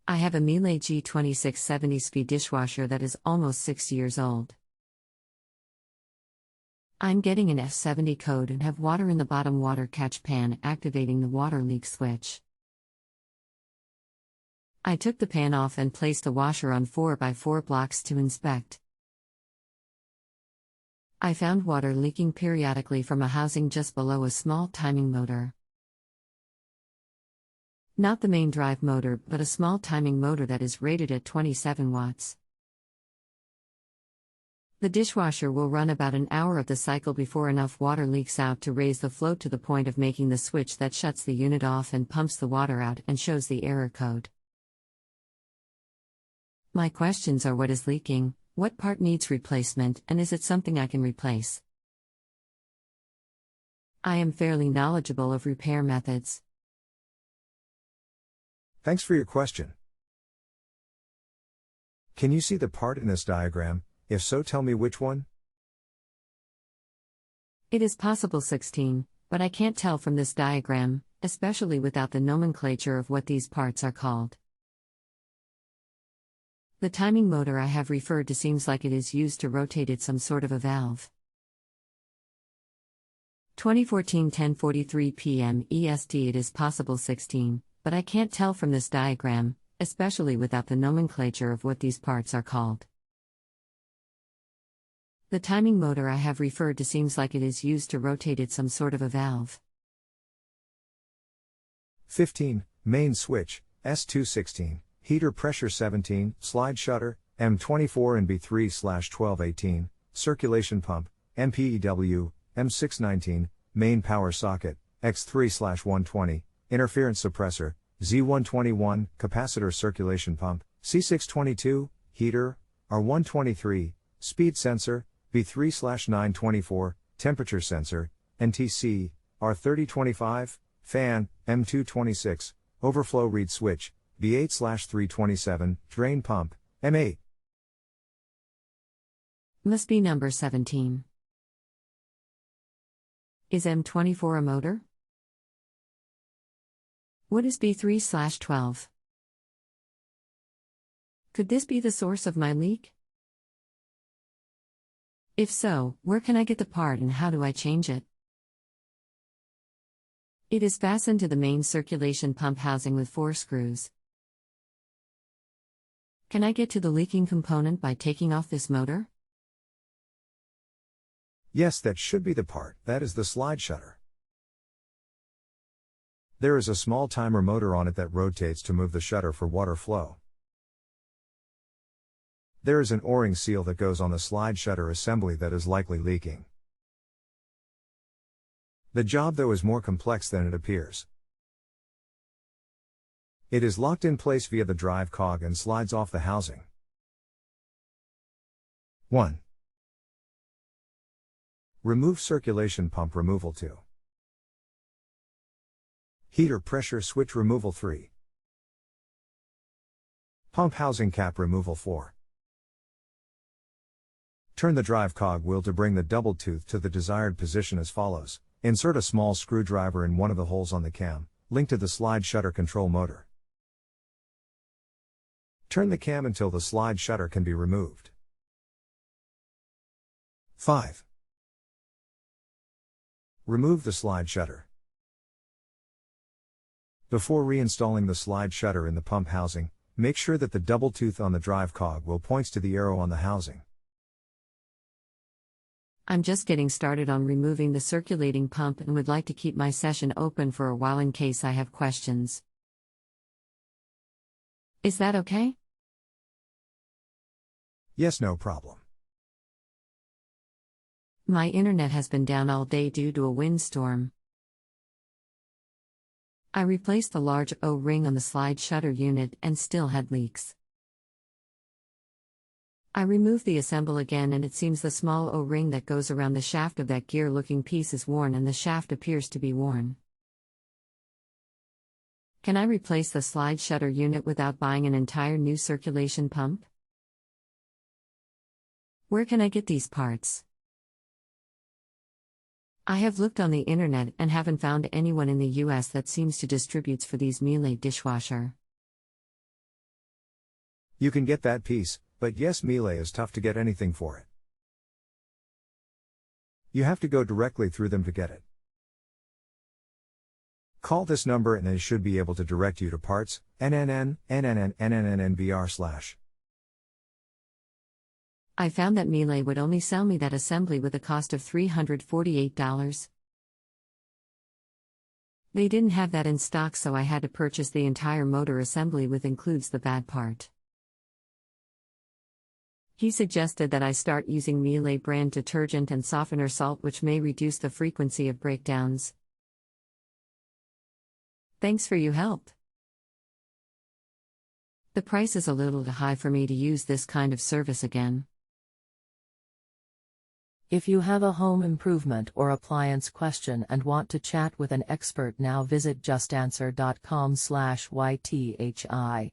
I have a Miele G2670SCVI dishwasher that is almost 6 years old. I'm getting an F70 code and have water in the bottom water catch pan activating the water leak switch. I took the pan off and placed the washer on 4x4 blocks to inspect. I found water leaking periodically from a housing just below a small timing motor. Not the main drive motor, but a small timing motor that is rated at 27 watts. The dishwasher will run about an hour of the cycle before enough water leaks out to raise the flow to the point of making the switch that shuts the unit off and pumps the water out and shows the error code. My questions are: what is leaking, what part needs replacement, and is it something I can replace? I am fairly knowledgeable of repair methods. Thanks for your question. Can you see the part in this diagram? If so, tell me which one? It is possible 16, but I can't tell from this diagram, especially without the nomenclature of what these parts are called. The timing motor I have referred to seems like it is used to rotate it some sort of a valve. 2014 10:43 p.m. EST. It is possible 16, but I can't tell from this diagram, especially without the nomenclature of what these parts are called. The timing motor I have referred to seems like it is used to rotate it some sort of a valve. 15. Main switch, S216, heater pressure 17, slide shutter, M24 and B3/1218, circulation pump, MPEW, M619, main power socket, X3/120, interference suppressor, Z121, capacitor circulation pump, C622, heater, R123, speed sensor, B3/924, temperature sensor, NTC, R3025, fan, M226, overflow reed switch, B8/327, drain pump, M8. Must be number 17. Is M24 a motor? What is B3/12? Could this be the source of my leak? If so, where can I get the part and how do I change it? It is fastened to the main circulation pump housing with 4 screws. Can I get to the leaking component by taking off this motor? Yes, that should be the part. That is the slide shutter. There is a small timer motor on it that rotates to move the shutter for water flow. There is an O-ring seal that goes on the slide shutter assembly that is likely leaking. The job though is more complex than it appears. It is locked in place via the drive cog and slides off the housing. 1. Remove circulation pump removal 2. Heater pressure switch removal 3. Pump housing cap removal 4. Turn the drive cog wheel to bring the double tooth to the desired position as follows. Insert a small screwdriver in one of the holes on the cam, linked to the slide shutter control motor. Turn the cam until the slide shutter can be removed. 5. Remove the slide shutter. Before reinstalling the slide shutter in the pump housing, make sure that the double tooth on the drive cog wheel points to the arrow on the housing. I'm just getting started on removing the circulating pump and would like to keep my session open for a while in case I have questions. Is that okay? Yes, no problem. My internet has been down all day due to a windstorm. I replaced the large O-ring on the slide shutter unit and still had leaks. I removed the assemble again and it seems the small O-ring that goes around the shaft of that gear-looking piece is worn and the shaft appears to be worn. Can I replace the slide shutter unit without buying an entire new circulation pump? Where can I get these parts? I have looked on the internet and haven't found anyone in the US that seems to distributes for these Miele dishwasher. You can get that piece, but yes, Miele is tough to get anything for it. You have to go directly through them to get it. Call this number and they should be able to direct you to parts, NNN. I found that Miele would only sell me that assembly with a cost of $348. They didn't have that in stock, so I had to purchase the entire motor assembly, with includes the bad part. He suggested that I start using Miele brand detergent and softener salt, which may reduce the frequency of breakdowns. Thanks for your help. The price is a little too high for me to use this kind of service again. If you have a home improvement or appliance question and want to chat with an expert now, visit JustAnswer.com/YTHI.